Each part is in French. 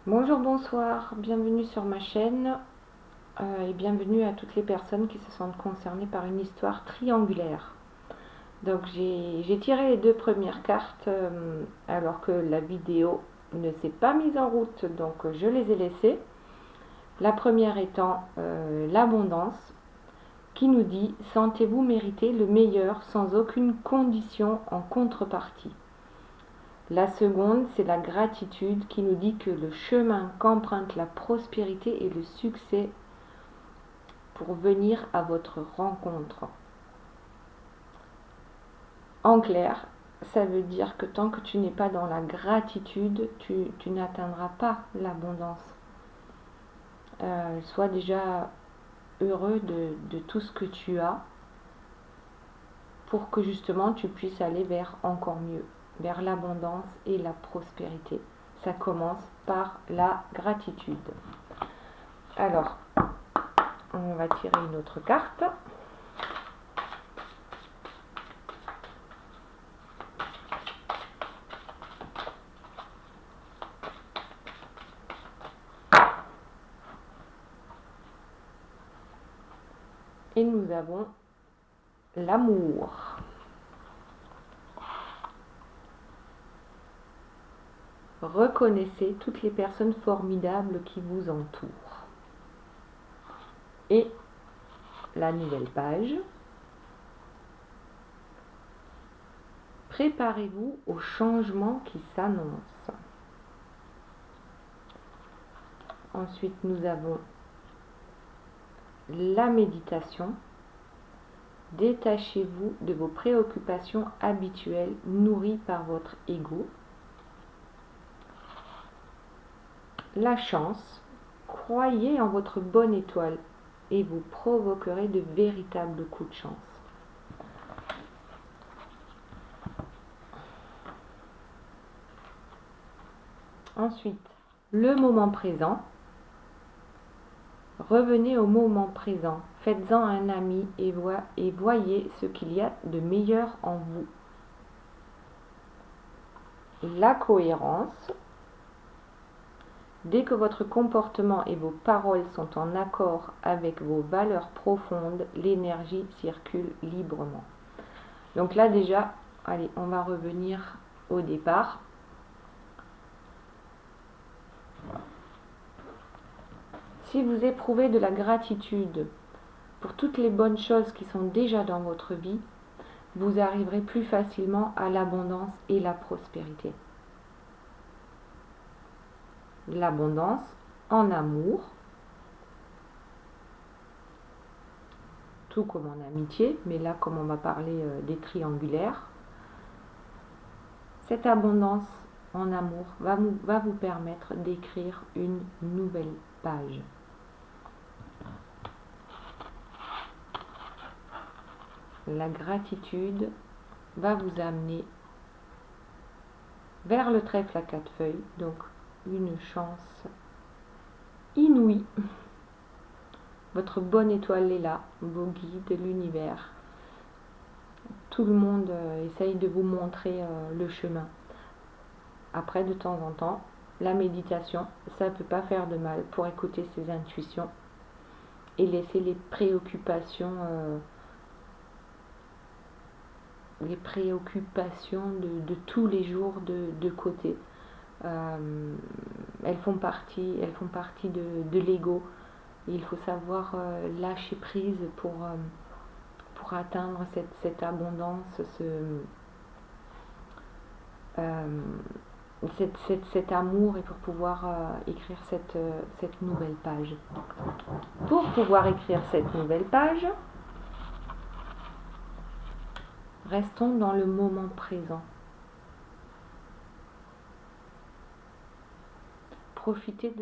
Bonjour, bonsoir, bienvenue sur ma chaîne et bienvenue à toutes les personnes qui se sentent concernées par une histoire triangulaire. Donc j'ai tiré les deux premières cartes alors que la vidéo ne s'est pas mise en route, donc je les ai laissées. La première étant l'abondance qui nous dit: sentez-vous mériter le meilleur sans aucune condition en contrepartie. La seconde, c'est la gratitude qui nous dit que le chemin qu'emprunte la prospérité et le succès pour venir à votre rencontre. En clair, ça veut dire que tant que tu n'es pas dans la gratitude, tu n'atteindras pas l'abondance. Sois déjà heureux de tout ce que tu as pour que justement tu puisses aller vers encore mieux, vers l'abondance et la prospérité. Ça commence par la gratitude. Alors, on va tirer une autre carte. Et nous avons l'amour. Reconnaissez toutes les personnes formidables qui vous entourent. Et la nouvelle page. Préparez-vous au changement qui s'annonce. Ensuite, nous avons la méditation. Détachez-vous de vos préoccupations habituelles nourries par votre ego. La chance. Croyez en votre bonne étoile et vous provoquerez de véritables coups de chance. Ensuite, le moment présent. Revenez au moment présent, faites-en un ami et voyez ce qu'il y a de meilleur en vous. La cohérence. Dès que votre comportement et vos paroles sont en accord avec vos valeurs profondes, l'énergie circule librement. Donc là déjà, allez, on va revenir au départ. Si vous éprouvez de la gratitude pour toutes les bonnes choses qui sont déjà dans votre vie, vous arriverez plus facilement à l'abondance et la prospérité. L'abondance en amour, tout comme en amitié, mais là comme on va parler des triangulaires, cette abondance en amour va vous permettre d'écrire une nouvelle page. La gratitude va vous amener vers le trèfle à 4 feuilles, donc une chance inouïe. Votre bonne étoile est là, vos guides, l'univers. Tout le monde essaye de vous montrer le chemin. Après, de temps en temps, la méditation, ça ne peut pas faire de mal pour écouter ses intuitions et laisser les préoccupations de tous les jours de côté. Elles font partie de l'ego. Il faut savoir lâcher prise pour atteindre cette abondance, cet amour et pour pouvoir écrire cette nouvelle page. Pour pouvoir écrire cette nouvelle page, restons dans le moment présent. Profitez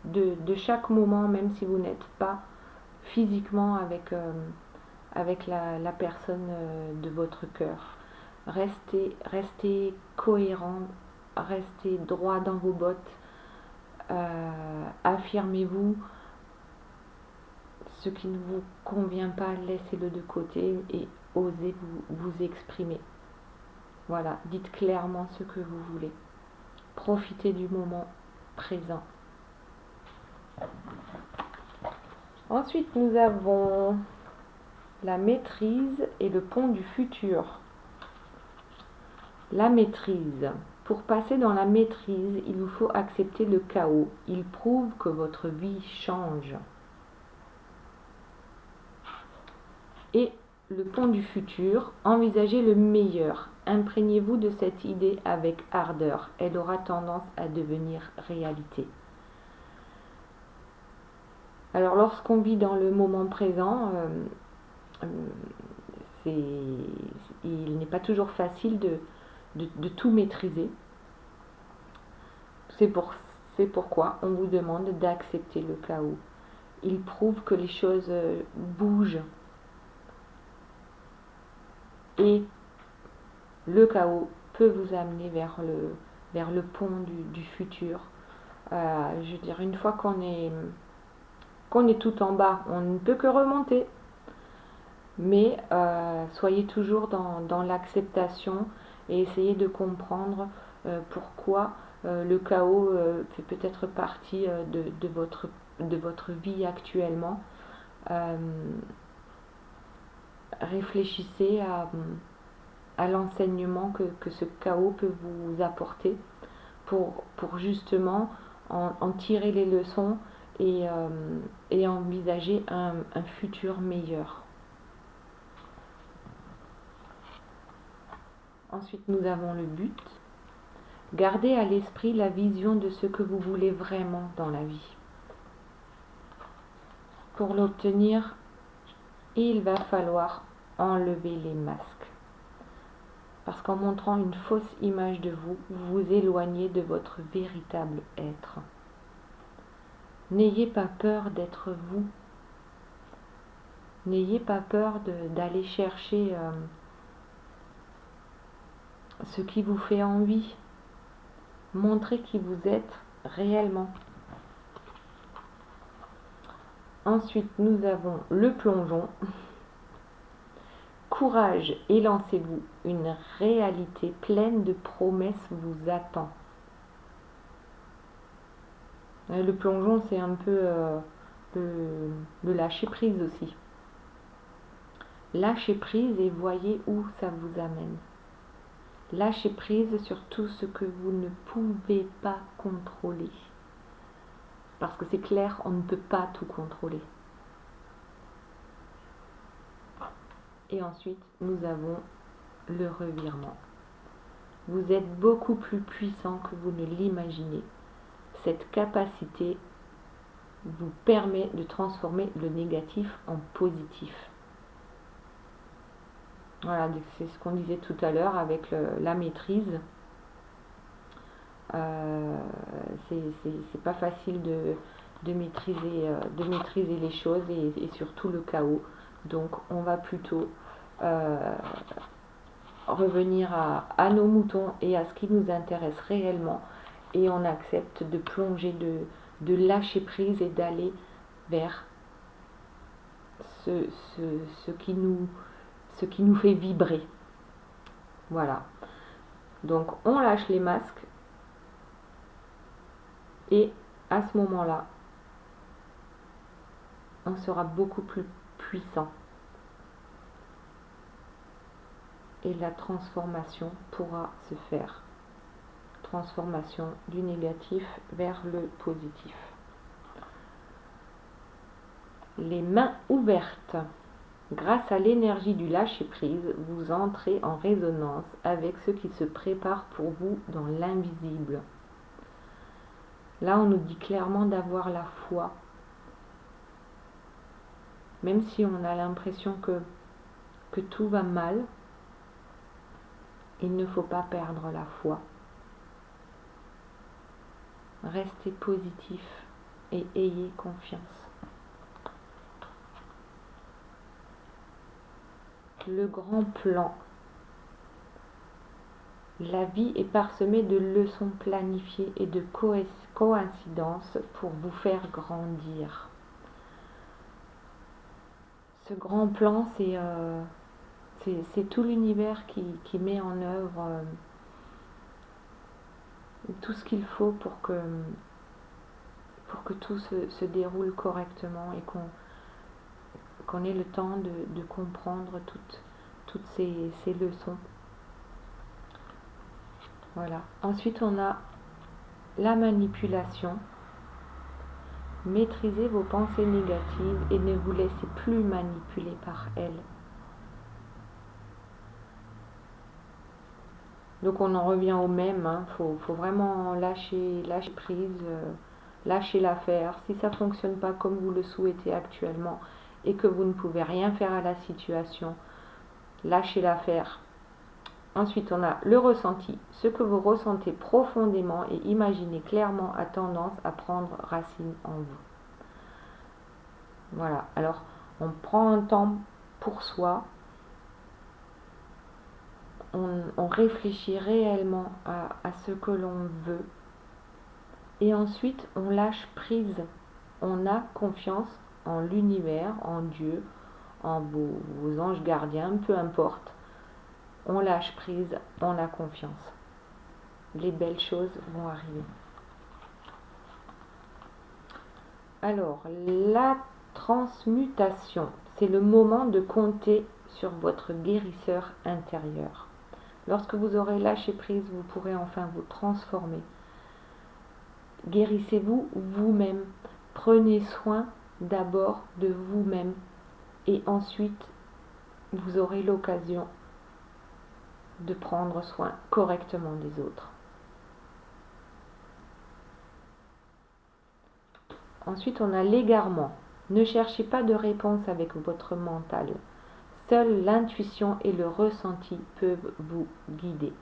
de chaque moment, même si vous n'êtes pas physiquement avec la personne de votre cœur. Restez cohérent, restez droit dans vos bottes, affirmez-vous. Ce qui ne vous convient pas, laissez-le de côté et osez vous exprimer. Voilà, dites clairement ce que vous voulez. Profitez du moment présent. Ensuite, nous avons la maîtrise et le pont du futur. La maîtrise. Pour passer dans la maîtrise, il vous faut accepter le chaos. Il prouve que votre vie change. Et le pont du futur, envisagez le meilleur. Imprégnez-vous de cette idée avec ardeur. Elle aura tendance à devenir réalité. Alors lorsqu'on vit dans le moment présent, il n'est pas toujours facile de tout maîtriser. C'est pourquoi on vous demande d'accepter le chaos. Il prouve que les choses bougent. Et le chaos peut vous amener vers le pont du futur. Je veux dire, une fois qu'on est tout en bas, on ne peut que remonter. Mais soyez toujours dans l'acceptation et essayez de comprendre pourquoi le chaos fait peut-être partie de votre vie actuellement. Réfléchissez à l'enseignement que ce chaos peut vous apporter pour justement en tirer les leçons et envisager un futur meilleur. Ensuite, nous avons le but. Gardez à l'esprit la vision de ce que vous voulez vraiment dans la vie. Pour l'obtenir, il va falloir enlever les masques. Parce qu'en montrant une fausse image de vous, vous vous éloignez de votre véritable être. N'ayez pas peur d'être vous. N'ayez pas peur d'aller chercher ce qui vous fait envie. Montrez qui vous êtes réellement. Ensuite, nous avons le plongeon. Courage et lancez-vous. Une réalité pleine de promesses vous attend. Le plongeon, c'est un peu le lâcher prise aussi. Lâchez prise et voyez où ça vous amène. Lâchez prise sur tout ce que vous ne pouvez pas contrôler. Parce que c'est clair, on ne peut pas tout contrôler. Et ensuite, nous avons le revirement. Vous êtes beaucoup plus puissant que vous ne l'imaginez. Cette capacité vous permet de transformer le négatif en positif. Voilà, c'est ce qu'on disait tout à l'heure avec la maîtrise. C'est pas facile de maîtriser les choses et surtout le chaos. Donc on va plutôt revenir à nos moutons et à ce qui nous intéresse réellement et on accepte de plonger, de lâcher prise et d'aller vers ce qui nous fait vibrer. Voilà. Donc on lâche les masques et à ce moment-là, on sera beaucoup plus puissant. Et la transformation pourra se faire. Transformation du négatif vers le positif. Les mains ouvertes. Grâce à l'énergie du lâcher-prise, vous entrez en résonance avec ce qui se prépare pour vous dans l'invisible. Là, on nous dit clairement d'avoir la foi. Même si on a l'impression que tout va mal, il ne faut pas perdre la foi. Restez positif et ayez confiance. Le grand plan. La vie est parsemée de leçons planifiées et de coïncidences pour vous faire grandir. Ce grand plan, c'est tout l'univers qui met en œuvre tout ce qu'il faut pour que pour que tout se déroule correctement et qu'on ait le temps de comprendre toutes ces leçons. Voilà. Ensuite, on a la manipulation. Maîtrisez vos pensées négatives et ne vous laissez plus manipuler par elles. Donc on en revient au même, hein. Faut vraiment lâcher prise, lâcher l'affaire. Si ça ne fonctionne pas comme vous le souhaitez actuellement et que vous ne pouvez rien faire à la situation, lâchez l'affaire. Ensuite, on a le ressenti. Ce que vous ressentez profondément et imaginez clairement a tendance à prendre racine en vous. Voilà, alors on prend un temps pour soi, on réfléchit réellement à ce que l'on veut et ensuite on lâche prise. On a confiance en l'univers, en Dieu, en vos anges gardiens, peu importe. On lâche prise, on a confiance. Les belles choses vont arriver. Alors, la transmutation, c'est le moment de compter sur votre guérisseur intérieur. Lorsque vous aurez lâché prise, vous pourrez enfin vous transformer. Guérissez-vous vous-même. Prenez soin d'abord de vous-même et ensuite vous aurez l'occasion de prendre soin correctement des autres. Ensuite, on a l'égarement. Ne cherchez pas de réponse avec votre mental. Seule l'intuition et le ressenti peuvent vous guider.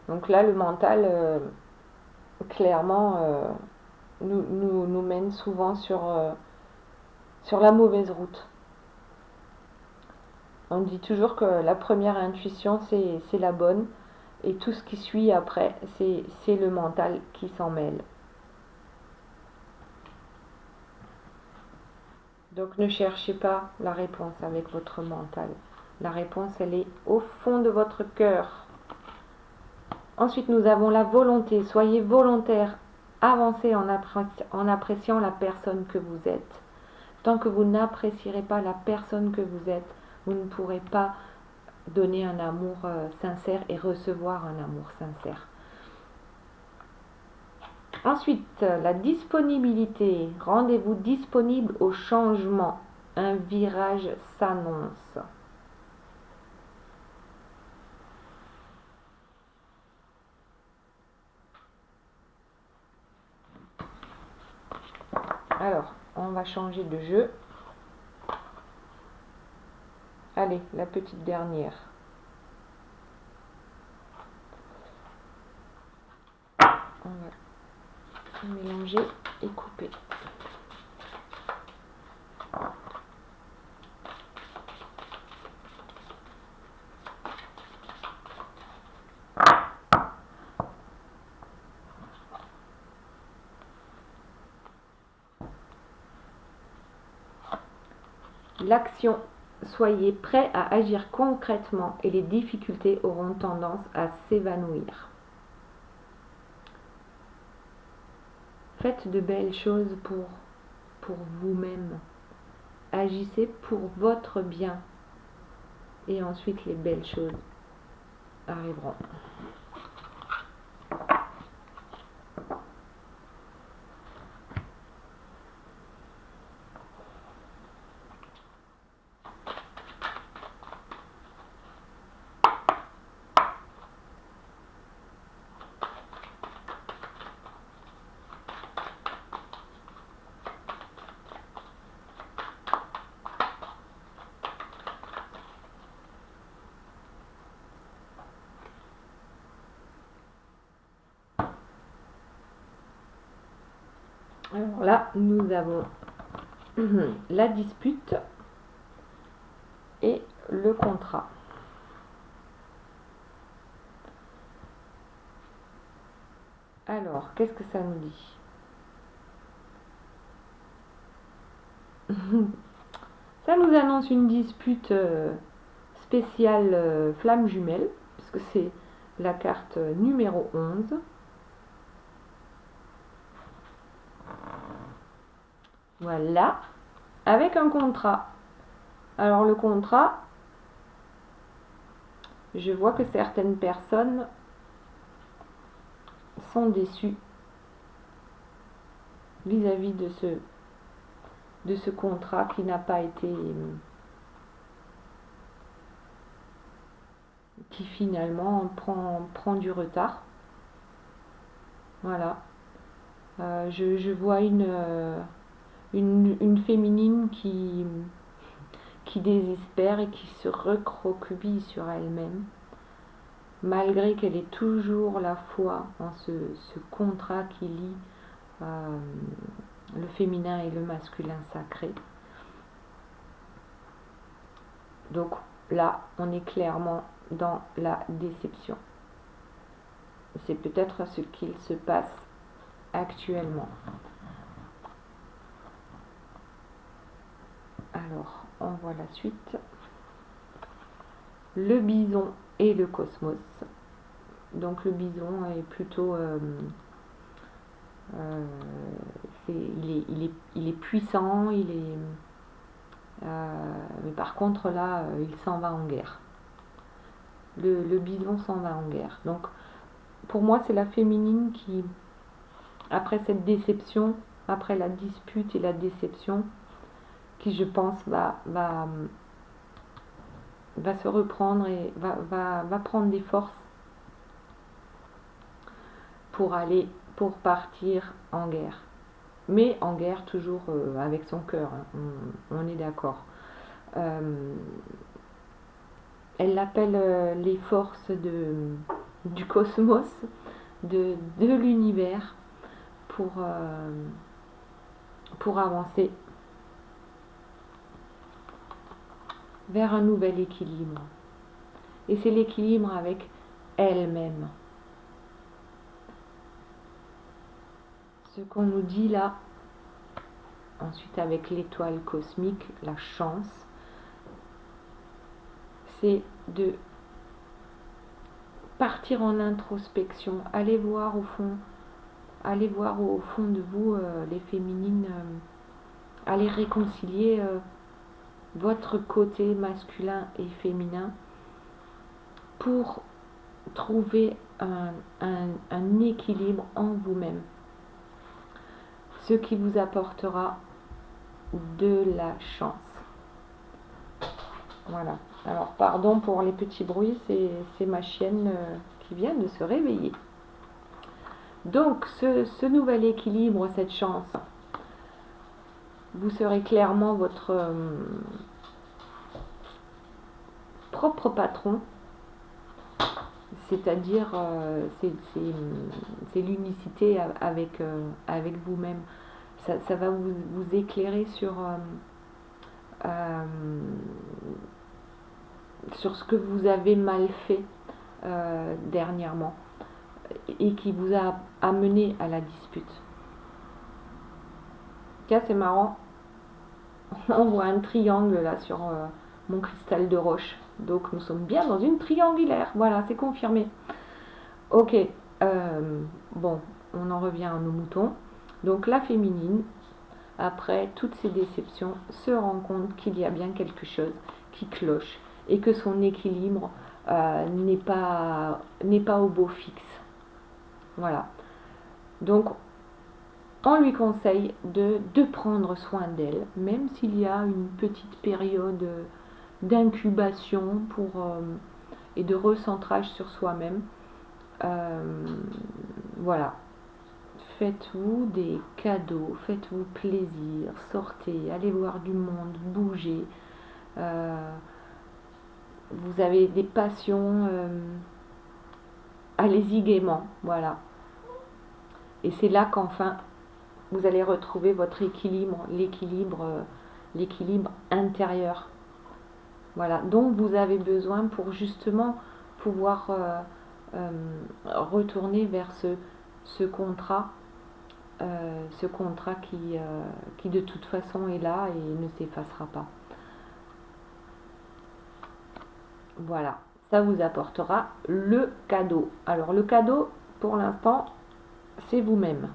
Donc là, le mental, clairement, nous mène souvent sur la mauvaise route. On dit toujours que la première intuition, c'est la bonne, et tout ce qui suit après, c'est le mental qui s'en mêle. Donc ne cherchez pas la réponse avec votre mental. La réponse, elle est au fond de votre cœur. Ensuite, nous avons la volonté. Soyez volontaire. Avancez en appréciant la personne que vous êtes. Tant que vous n'apprécierez pas la personne que vous êtes, vous ne pourrez pas donner un amour sincère et recevoir un amour sincère. Ensuite, la disponibilité. Rendez-vous disponible au changement. Un virage s'annonce. Alors, on va changer de jeu. Allez, la petite dernière. On va mélanger et couper. L'action. Soyez prêts à agir concrètement et les difficultés auront tendance à s'évanouir. Faites de belles choses pour vous-même. Agissez pour votre bien. Et ensuite, les belles choses arriveront. Alors là, nous avons la dispute et le contrat. Alors, qu'est-ce que ça nous dit? Ça nous annonce une dispute spéciale flamme jumelle, puisque la carte numéro 11. Voilà, avec un contrat. Alors le contrat, je vois que certaines personnes sont déçues vis-à-vis de ce contrat qui n'a pas été, qui finalement prend du retard. Voilà. Je vois une féminine qui désespère et qui se recroqueville sur elle-même, malgré qu'elle ait toujours la foi en ce contrat qui lie le féminin et le masculin sacré. Donc là, on est clairement dans la déception. C'est peut-être ce qu'il se passe actuellement. Alors, on voit la suite. Le bison et le cosmos. Donc le bison est plutôt... il est puissant, mais par contre là, il s'en va en guerre. Le bison s'en va en guerre. Donc pour moi, c'est la féminine qui, après cette déception, après la dispute et la déception, qui je pense va se reprendre et va prendre des forces pour partir en guerre. Mais en guerre toujours avec son cœur, hein, on est d'accord. Elle appelle les forces du cosmos, de l'univers pour avancer vers un nouvel équilibre. Et c'est l'équilibre avec elle-même. Ce qu'on nous dit là, ensuite avec l'étoile cosmique, la chance, c'est de partir en introspection, aller voir au fond de vous, les féminines, aller réconcilier votre côté masculin et féminin pour trouver un équilibre en vous-même, ce qui vous apportera de la chance. Voilà. Alors pardon pour les petits bruits, c'est ma chienne qui vient de se réveiller. Donc ce nouvel équilibre, cette chance, vous serez clairement votre propre patron, c'est-à-dire c'est l'unicité avec vous-même. Ça va vous éclairer sur ce que vous avez mal fait dernièrement et qui vous a amené à la dispute. Tiens, c'est marrant, on voit un triangle là sur mon cristal de roche, donc nous sommes bien dans une triangulaire, voilà, c'est confirmé. Ok, bon, on en revient à nos moutons. Donc la féminine, après toutes ces déceptions, se rend compte qu'il y a bien quelque chose qui cloche et que son équilibre n'est pas au beau fixe. Voilà. Donc on lui conseille de prendre soin d'elle, même s'il y a une petite période d'incubation et de recentrage sur soi-même. Voilà. Faites-vous des cadeaux, faites-vous plaisir, sortez, allez voir du monde, bougez. Vous avez des passions, allez-y gaiement, voilà. Et c'est là qu'enfin vous allez retrouver votre équilibre, l'équilibre intérieur, voilà, dont vous avez besoin pour justement pouvoir retourner vers ce contrat qui de toute façon est là et ne s'effacera pas. Voilà, ça vous apportera le cadeau. Alors le cadeau, pour l'instant, c'est vous-même.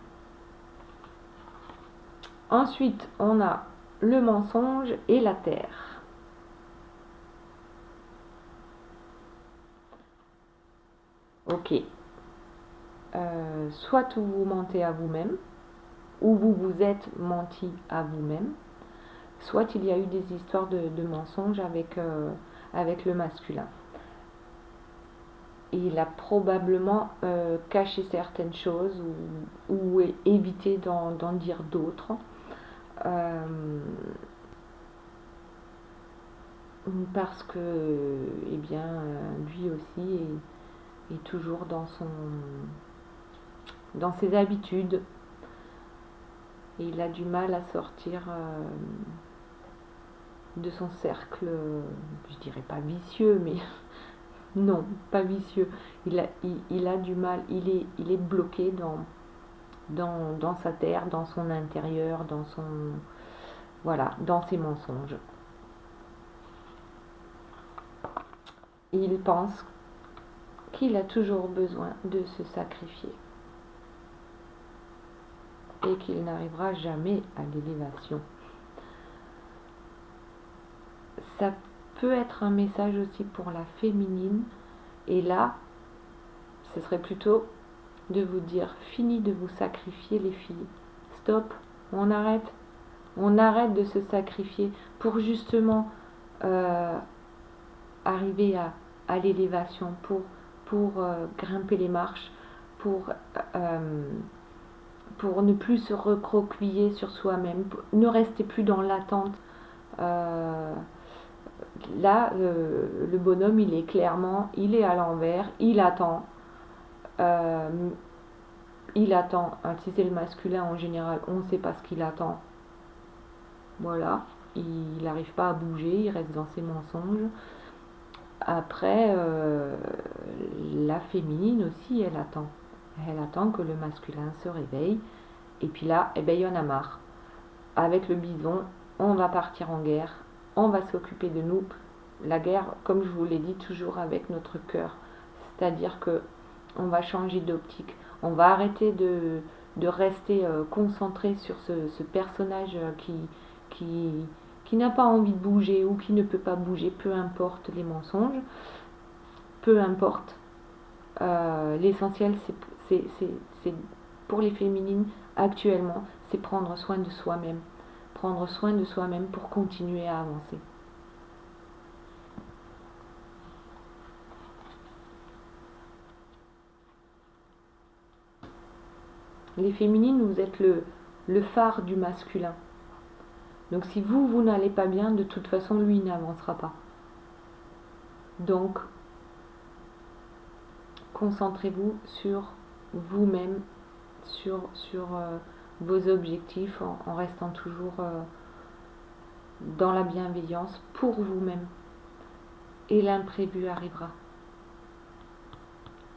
Ensuite, on a le mensonge et la terre. Ok. Soit vous mentez à vous-même, ou vous vous êtes menti à vous-même, soit il y a eu des histoires de mensonges avec le masculin. Et il a probablement caché certaines choses ou évité d'en dire d'autres. Parce que, eh bien, lui aussi est toujours dans ses habitudes. Et il a du mal à sortir de son cercle, je dirais pas vicieux, mais non, pas vicieux. Il a du mal, il est bloqué dans sa terre, dans son intérieur, voilà, dans ses mensonges. Et il pense qu'il a toujours besoin de se sacrifier et qu'il n'arrivera jamais à l'élévation. Ça peut être un message aussi pour la féminine, et là, ce serait plutôt de vous dire fini de vous sacrifier les filles. Stop, on arrête. On arrête de se sacrifier pour justement euh, arriver à l'élévation, pour grimper les marches, euh, pour ne plus se recroqueviller sur soi-même, ne rester plus dans l'attente. Euh, Là, le bonhomme, il est à l'envers, il attend. Euh, il attend. Si c'est le masculin, en général, on ne sait pas ce qu'il attend. Voilà. Il n'arrive pas à bouger, il reste dans ses mensonges. Après, la féminine aussi, elle attend. Elle attend que le masculin se réveille. Et puis là, eh ben, il y en a marre. Avec le bison, on va partir en guerre. On va s'occuper de nous. La guerre, comme je vous l'ai dit, toujours avec notre cœur. C'est-à-dire que on va changer d'optique. On va arrêter de rester concentré sur ce personnage qui, qui n'a pas envie de bouger ou qui ne peut pas bouger, peu importe les mensonges, peu importe. L'essentiel, c'est pour les féminines actuellement, c'est prendre soin de soi-même. Prendre soin de soi-même pour continuer à avancer. Les féminines, vous êtes le phare du masculin. Donc si vous n'allez pas bien, de toute façon, lui n'avancera pas. Donc, concentrez-vous sur vous-même, sur vos objectifs, en restant toujours dans la bienveillance pour vous-même. Et l'imprévu arrivera.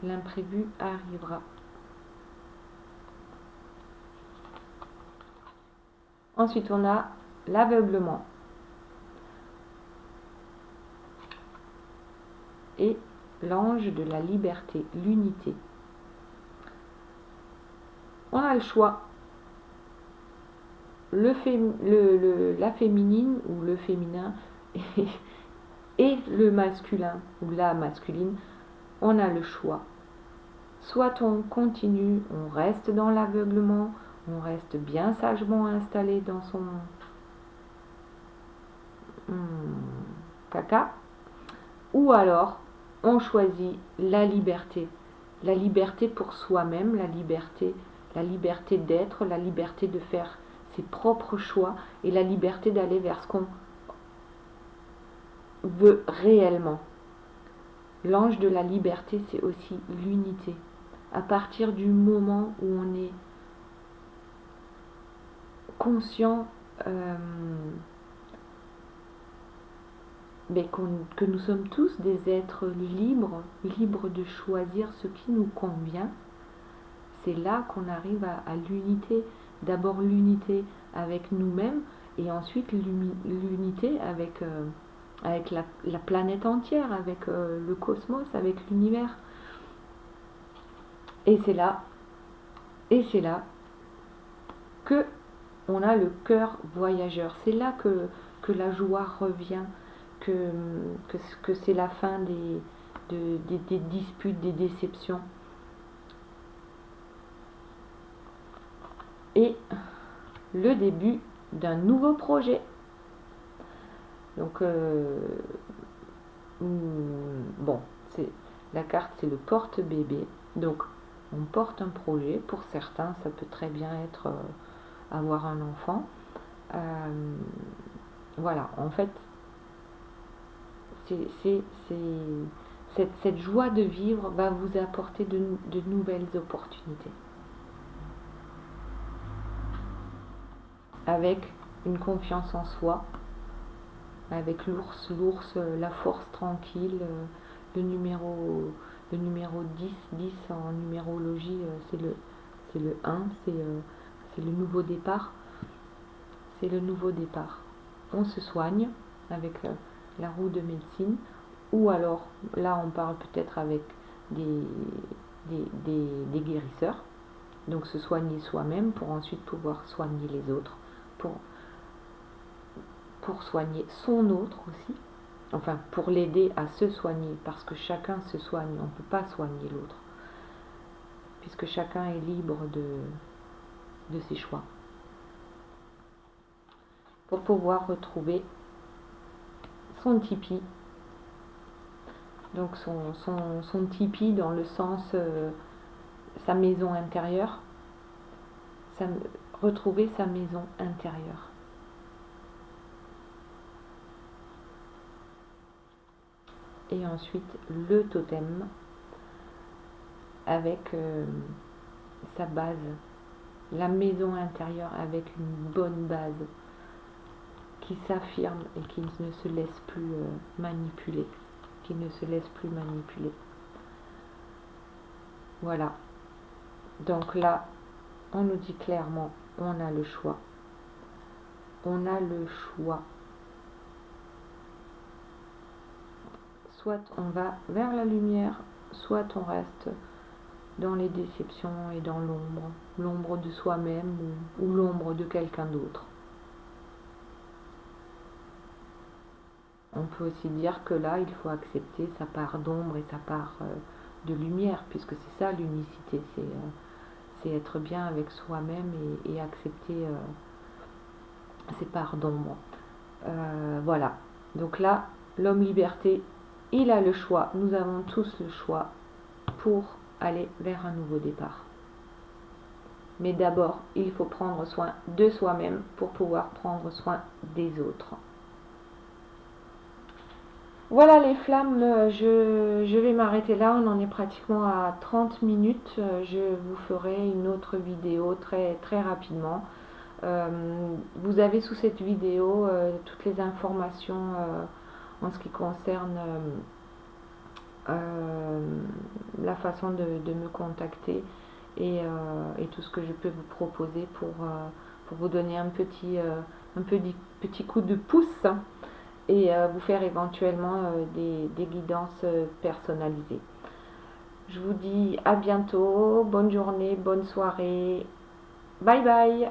L'imprévu arrivera. Ensuite, on a l'aveuglement. Et l'ange de la liberté, l'unité. On a le choix. La féminine ou le féminin et le masculin ou la masculine, on a le choix. Soit on continue, on reste dans l'aveuglement, on reste bien sagement installé dans son caca, ou alors on choisit la liberté. La liberté pour soi-même, la liberté d'être, la liberté de faire ses propres choix et la liberté d'aller vers ce qu'on veut réellement. L'ange de la liberté, c'est aussi l'unité. À partir du moment où on est conscient que nous sommes tous des êtres libres, libres de choisir ce qui nous convient, c'est là qu'on arrive à l'unité. D'abord l'unité avec nous-mêmes et ensuite l'unité avec avec la planète entière, avec le cosmos, avec l'univers. Et c'est là que on a le cœur voyageur. C'est là que la joie revient, que, que c'est la fin des disputes, des déceptions. Et le début d'un nouveau projet. Donc, bon, la carte, c'est le porte-bébé. Donc, on porte un projet. Pour certains, ça peut très bien être avoir un enfant. Voilà, en fait, cette joie de vivre va vous apporter de nouvelles opportunités. Avec une confiance en soi, avec l'ours, la force tranquille, le numéro, le numéro 10 en numérologie, c'est le 1, c'est le nouveau départ. C'est le nouveau départ. On se soigne avec la roue de médecine, ou alors là on parle peut-être avec des guérisseurs. Donc se soigner soi-même pour ensuite pouvoir soigner les autres, pour soigner son autre aussi, enfin pour l'aider à se soigner, parce que chacun se soigne, on ne peut pas soigner l'autre, puisque chacun est libre de ses choix. Pour pouvoir retrouver son tipi, donc son tipi dans le sens sa maison intérieure, retrouver sa maison intérieure. Et ensuite le totem avec sa base, la maison intérieure avec une bonne base qui s'affirme et qui ne se laisse plus manipuler, Voilà. Donc là, on nous dit clairement, on a le choix. On a le choix. Soit on va vers la lumière, soit on reste dans les déceptions et dans l'ombre de soi-même ou l'ombre de quelqu'un d'autre. On peut aussi dire que là, il faut accepter sa part d'ombre et sa part de lumière, puisque c'est ça l'unicité, c'est être bien avec soi-même et accepter ses parts d'ombre. Voilà. Donc là, l'homme liberté, il a le choix, nous avons tous le choix pour aller vers un nouveau départ. Mais d'abord, il faut prendre soin de soi-même pour pouvoir prendre soin des autres. Voilà les flammes, je vais m'arrêter là, on en est pratiquement à 30 minutes. Je vous ferai une autre vidéo très, très rapidement. Vous avez sous cette vidéo toutes les informations en ce qui concerne la façon de me contacter et tout ce que je peux vous proposer pour vous donner un petit coup de pouce et vous faire éventuellement des guidances personnalisées. Je vous dis à bientôt, bonne journée, bonne soirée, bye bye.